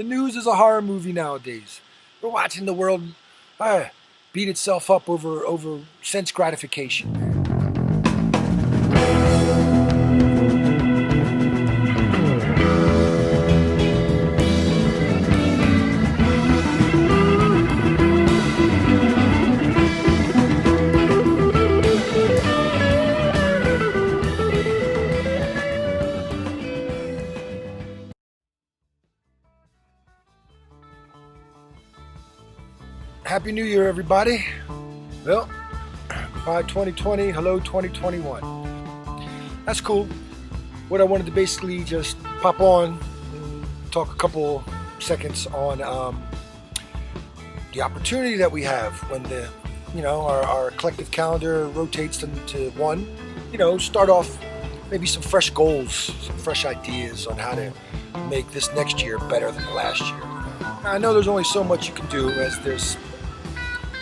The news is a horror movie nowadays. We're watching the world beat itself up over sense gratification. Happy New Year, everybody. Well, goodbye 2020, hello 2021. That's cool. What I wanted to basically just pop on and talk a couple seconds on the opportunity that we have when our collective calendar rotates into one. Start off maybe some fresh goals, some fresh ideas on how to make this next year better than the last year. I know there's only so much you can do as there's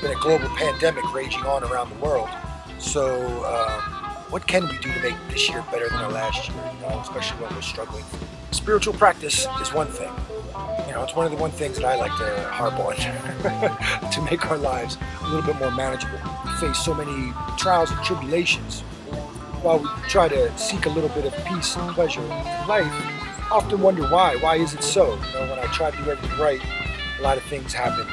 been a global pandemic raging on around the world. So what can we do to make this year better than our last year, especially when we're struggling? Spiritual practice is one thing. It's one of the one things that I like to harp on to make our lives a little bit more manageable. We face so many trials and tribulations. While we try to seek a little bit of peace and pleasure in life, I often wonder why. Why is it so? When I try to do everything right, a lot of things happen.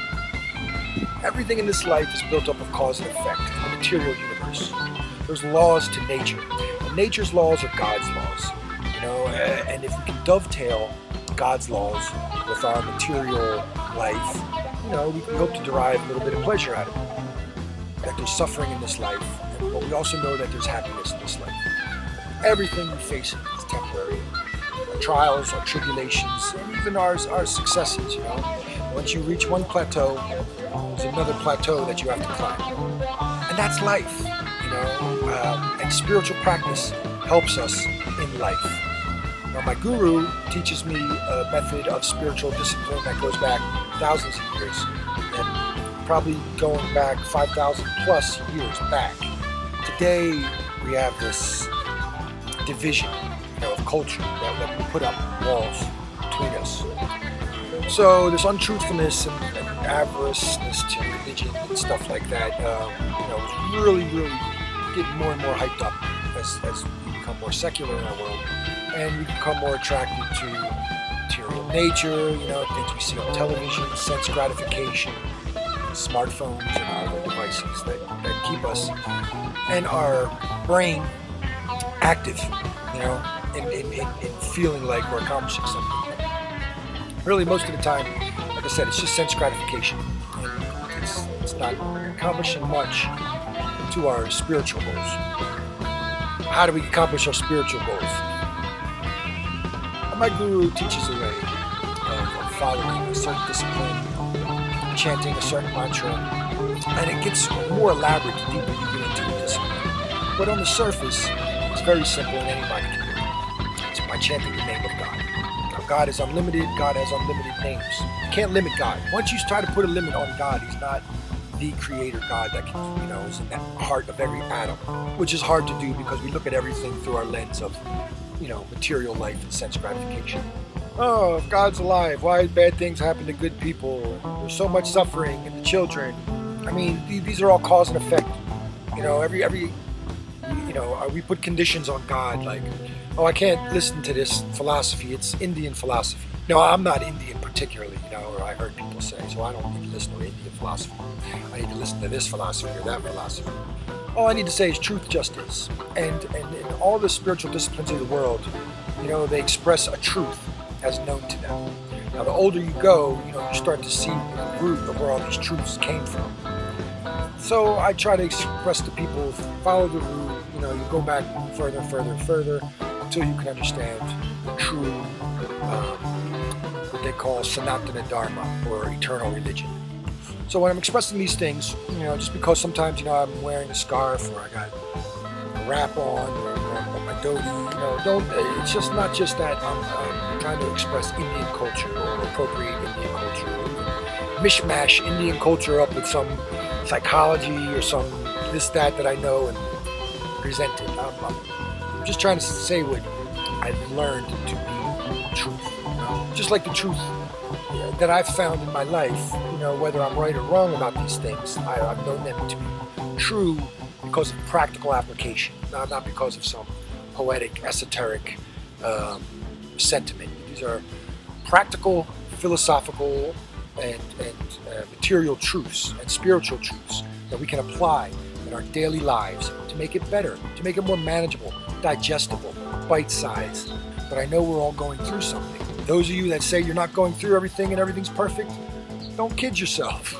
Everything in this life is built up of cause and effect, a material universe. There's laws to nature. And nature's laws are God's laws. And if we can dovetail God's laws with our material life, we can hope to derive a little bit of pleasure out of it. That there's suffering in this life, but we also know that there's happiness in this life. Everything we face is temporary. Our trials, our tribulations, and even our successes, Once you reach one plateau, there's another plateau that you have to climb. And that's life, and spiritual practice helps us in life. My guru teaches me a method of spiritual discipline that goes back thousands of years, and probably going back 5,000 plus years back. Today, we have this division, of culture that we put up walls between us. So this untruthfulness and avariceness to religion and stuff like that, is really getting more and more hyped up as we become more secular in our world, and we become more attracted to material nature, things we see on television, sense gratification, smartphones and other devices that keep us and our brain active, in feeling like we're accomplishing something. Really, most of the time, like I said, it's just sense gratification. And it's not accomplishing much to our spiritual goals. How do we accomplish our spiritual goals? My guru teaches a way of following a certain discipline, chanting a certain mantra, and it gets more elaborate the deeper you get into the discipline. But on the surface, it's very simple and anybody can do it. It's by chanting the name of God. God is unlimited. God has unlimited names. You can't limit God. Once you try to put a limit on God, He's not the creator God that can, is in the heart of every atom, which is hard to do because we look at everything through our lens of, material life and sense gratification. Oh, if God's alive, why bad things happen to good people? There's so much suffering in the children. I mean, these are all cause and effect. We put conditions on God like, I can't listen to this philosophy. It's Indian philosophy. No, I'm not Indian particularly, or I heard people say, so I don't need to listen to Indian philosophy. I need to listen to this philosophy or that philosophy. All I need to say is truth just is. And in all the spiritual disciplines of the world, they express a truth as known to them. Now, the older you go, you start to see the root of where all these truths came from. So I try to express to people, follow the root, you go back further until you can understand the true, what they call Sanatana Dharma, or eternal religion. So when I'm expressing these things, just because sometimes, I'm wearing a scarf or I got a wrap on or my dhoti, it's just not just that I'm trying to express Indian culture or appropriate Indian culture or mishmash Indian culture up with some psychology or some this, that I know and present it. I'm just trying to say what I've learned to be truth. Just like the truth that I've found in my life, whether I'm right or wrong about these things, I've known them to be true because of practical application, not because of some poetic, esoteric sentiment. These are practical, philosophical, and material truths and spiritual truths that we can apply in our daily lives to make it better, to make it more manageable, digestible, bite-sized. But I know we're all going through something. Those of you that say you're not going through everything and everything's perfect, don't kid yourself.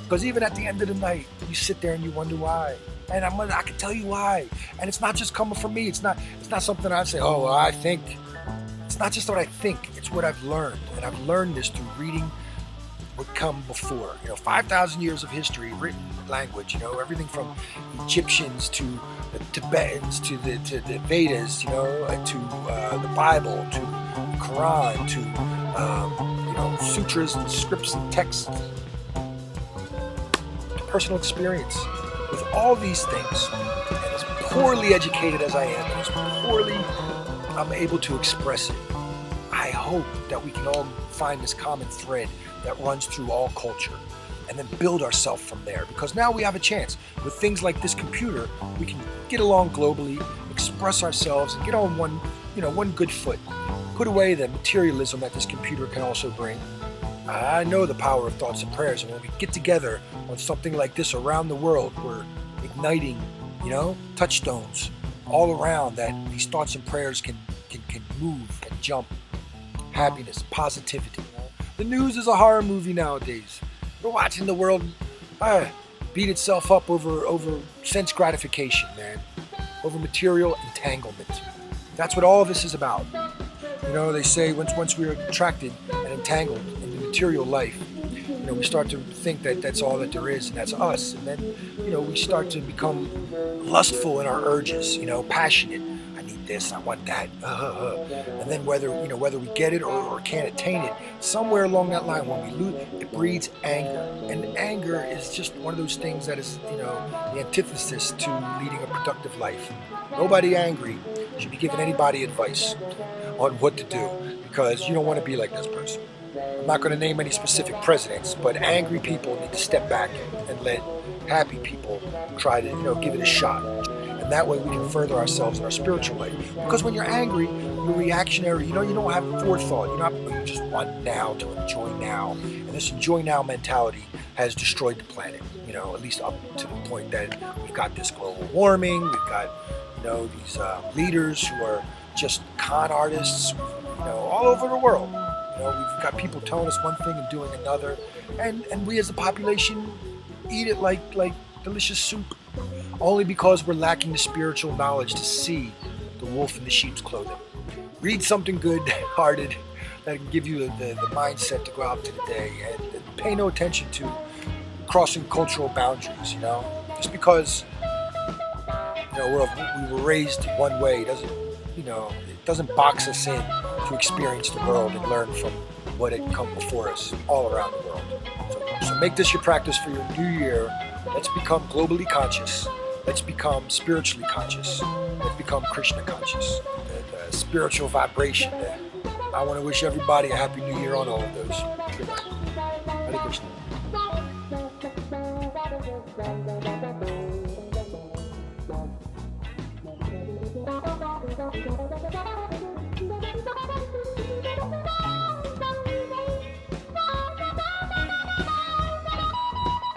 Because even at the end of the night, you sit there and you wonder why. And I can tell you why. And it's not just coming from me. It's not something I say, oh, well, I think. It's not just what I think. It's what I've learned. And I've learned this through reading what come before. 5,000 years of history, written language, everything from Egyptians to the Tibetans to the Vedas, to the Bible, to the Quran, to sutras and scripts and texts, to personal experience. With all these things, and as poorly educated as I am, and as poorly I'm able to express it, I hope that we can all find this common thread that runs through all culture and then build ourselves from there. Because now we have a chance. With things like this computer, we can get along globally, express ourselves, and get on one good foot. Put away the materialism that this computer can also bring. I know the power of thoughts and prayers, and when we get together on something like this around the world, we're igniting, touchstones all around that these thoughts and prayers can move and jump. Happiness, positivity. The news is a horror movie nowadays. We're watching the world beat itself up over sense gratification, man, over material entanglement. That's what all of this is about. They say once we're attracted and entangled in the material life, we start to think that that's all that there is, and that's us. And then, we start to become lustful in our urges, passionate. I need this, I want that. And then whether we get it or can't attain it, somewhere along that line, when we lose, it breeds anger. And anger is just one of those things that is, the antithesis to leading a productive life. Nobody angry should be giving anybody advice on what to do, because you don't want to be like this person. I'm not going to name any specific presidents, but angry people need to step back and let happy people try to, give it a shot. And that way we can further ourselves in our spiritual life. Because when you're angry, you're reactionary, you don't have forethought. You just want now to enjoy now. And this enjoy now mentality has destroyed the planet, at least up to the point that we've got this global warming, we've got, these leaders who are just con artists, all over the world. We've got people telling us one thing and doing another, and we as the population eat it like delicious soup, only because we're lacking the spiritual knowledge to see the wolf in the sheep's clothing. Read something good-hearted that can give you the mindset to go out into the day, and pay no attention to crossing cultural boundaries. Just because we were raised one way doesn't it doesn't box us in to experience the world and learn from what had come before us all around the world. So make this your practice for your new year. Let's become globally conscious. Let's become spiritually conscious. Let's become Krishna conscious. The spiritual vibration. I want to wish everybody a happy new year on all of those. Good night. Hare Krishna.